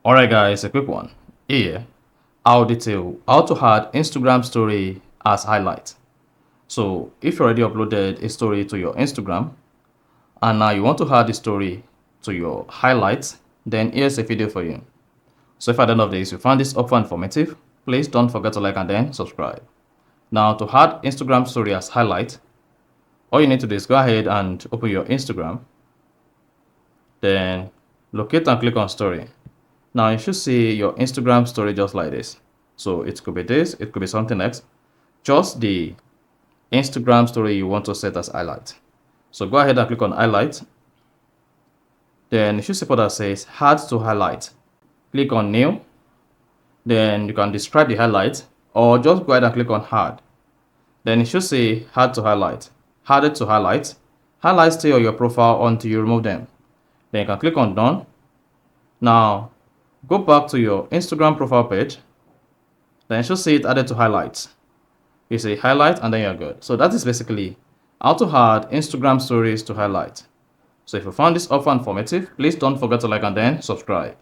Alright guys, a quick one. Here, I'll detail how to add Instagram story as highlight. So if you already uploaded a story to your Instagram and now you want to add the story to your highlights, then here's a video for you. So if at the end of this you found this offer informative, please don't forget to like and then subscribe. Now to add Instagram story as highlight, all you need to do is go ahead and open your Instagram, then locate and click on story. Now you should see your Instagram story just like this. So it could be this, it could be something else. Just the Instagram story you want to set as highlight. So go ahead and click on highlight. Then you should see what that says add to highlight. Click on new. Then you can describe the highlight or just go ahead and click on add. Then you should say add to highlight. Add it to highlight. Highlights stay on your profile until you remove them. Then you can click on done. Now go back to your Instagram profile page. Then you should see it added to highlights. You say highlight and then you're good. So that is basically how to add Instagram stories to highlight. So if you found this offer informative, please don't forget to like and then subscribe.